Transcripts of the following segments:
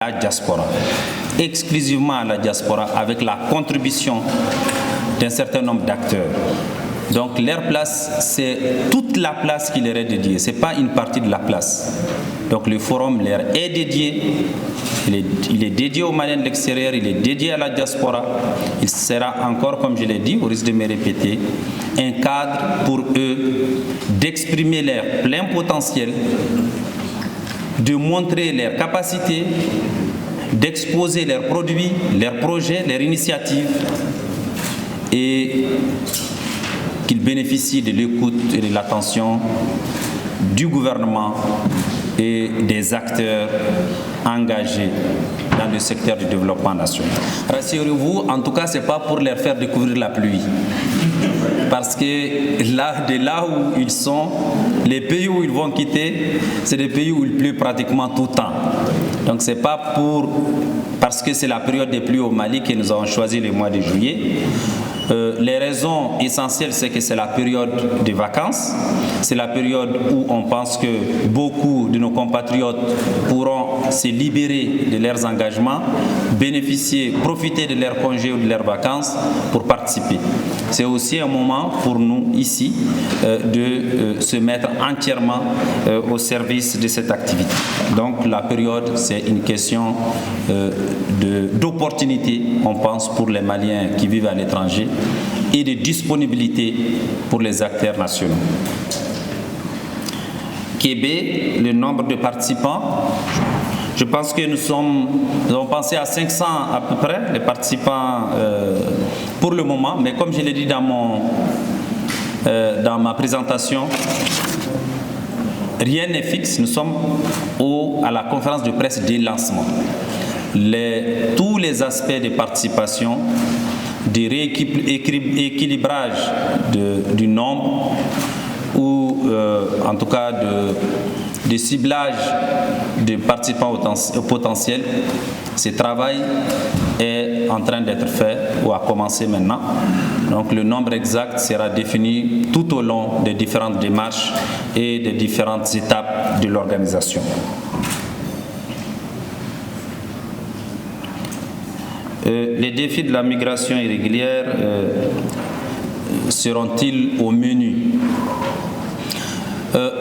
la diaspora, exclusivement à la diaspora, avec la contribution d'un certain nombre d'acteurs. Donc leur place, c'est toute la place qui leur est dédiée, ce n'est pas une partie de la place. Donc le forum leur est dédié, il est dédié aux Maliens de l'extérieur, il est dédié à la diaspora. Il sera encore, comme je l'ai dit, au risque de me répéter, un cadre pour eux d'exprimer leur plein potentiel, de montrer leurs capacités, d'exposer leurs produits, leurs projets, leurs initiatives et qu'ils bénéficient de l'écoute et de l'attention du gouvernement et des acteurs engagés dans le secteur du développement national. Rassurez-vous, en tout cas, ce n'est pas pour leur faire découvrir la pluie. Parce que là où ils sont, les pays où ils vont quitter, c'est des pays où il pleut pratiquement tout le temps. Donc ce n'est pas parce que c'est la période des pluies au Mali que nous avons choisi le mois de juillet. Les raisons essentielles, c'est que c'est la période des vacances, c'est la période où on pense que beaucoup de nos compatriotes pourront se libérer de leurs engagements, profiter de leurs congés ou de leurs vacances pour participer. C'est aussi un moment pour nous ici de se mettre entièrement au service de cette activité. Donc la période, c'est une question d'opportunité, on pense, pour les Maliens qui vivent à l'étranger et de disponibilité pour les acteurs nationaux. Québec, le nombre de participants, je pense que nous avons pensé à 500 à peu près, les participants pour le moment, mais comme je l'ai dit dans ma présentation, rien n'est fixe. Nous sommes à la conférence de presse des lancements. Tous les aspects de participation, du rééquilibrage du nombre ou en tout cas de ciblage de participants potentiels, ce travail est en train d'être fait ou a commencé maintenant. Donc le nombre exact sera défini tout au long des différentes démarches et des différentes étapes de l'organisation. Les défis de la migration irrégulière seront-ils au menu?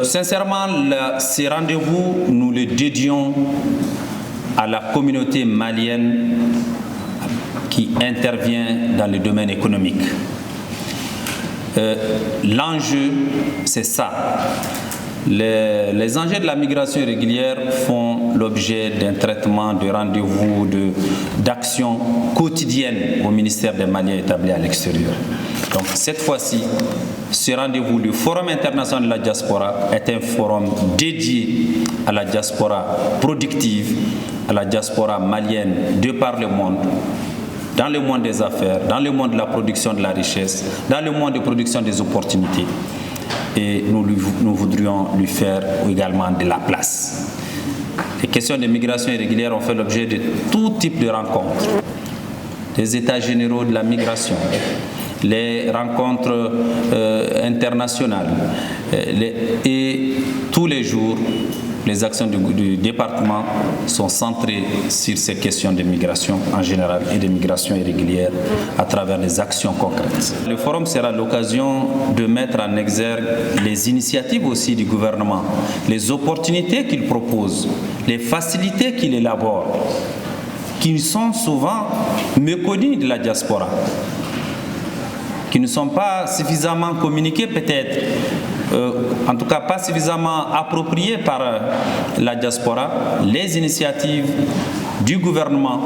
Sincèrement, ces rendez-vous, nous les dédions à la communauté malienne qui intervient dans le domaine économique. L'enjeu, c'est ça. Les enjeux de la migration irrégulière font l'objet d'un traitement, de rendez-vous, d'actions quotidiennes au ministère des Maliens établis à l'extérieur. Donc cette fois-ci, ce rendez-vous, le Forum international de la diaspora, est un forum dédié à la diaspora productive, à la diaspora malienne de par le monde, dans le monde des affaires, dans le monde de la production de la richesse, dans le monde de production des opportunités. Et nous voudrions lui faire également de la place. Les questions de migration irrégulière ont fait l'objet de tout type de rencontres. Les états généraux de la migration, les rencontres internationales et tous les jours, les actions du département sont centrées sur ces questions de migration en général et de migration irrégulière à travers des actions concrètes. Le forum sera l'occasion de mettre en exergue les initiatives aussi du gouvernement, les opportunités qu'il propose, les facilités qu'il élabore, qui sont souvent méconnues de la diaspora, qui ne sont pas suffisamment communiquées peut-être, en tout cas pas suffisamment appropriées par la diaspora, les initiatives du gouvernement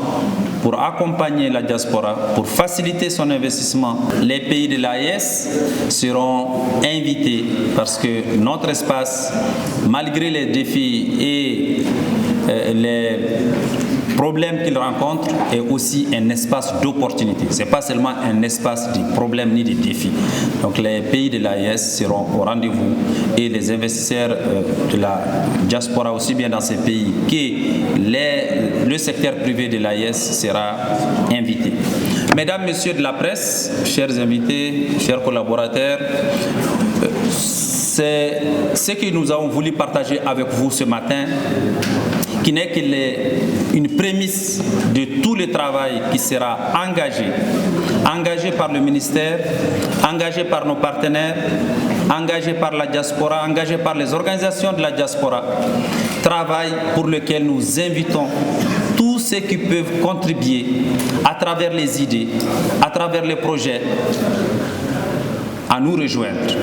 pour accompagner la diaspora, pour faciliter son investissement. Les pays de l'AES seront invités parce que notre espace, malgré les défis et les problème qu'ils rencontrent est aussi un espace d'opportunité. Ce n'est pas seulement un espace de problèmes ni de défis. Donc les pays de l'AES seront au rendez-vous et les investisseurs de la diaspora, aussi bien dans ces pays que le secteur privé de l'AES sera invité. Mesdames, Messieurs de la presse, chers invités, chers collaborateurs, c'est ce que nous avons voulu partager avec vous ce matin. qui n'est qu'une prémisse de tout le travail qui sera engagé par le ministère, engagé par nos partenaires, engagé par la diaspora, engagé par les organisations de la diaspora, travail pour lequel nous invitons tous ceux qui peuvent contribuer à travers les idées, à travers les projets, à nous rejoindre.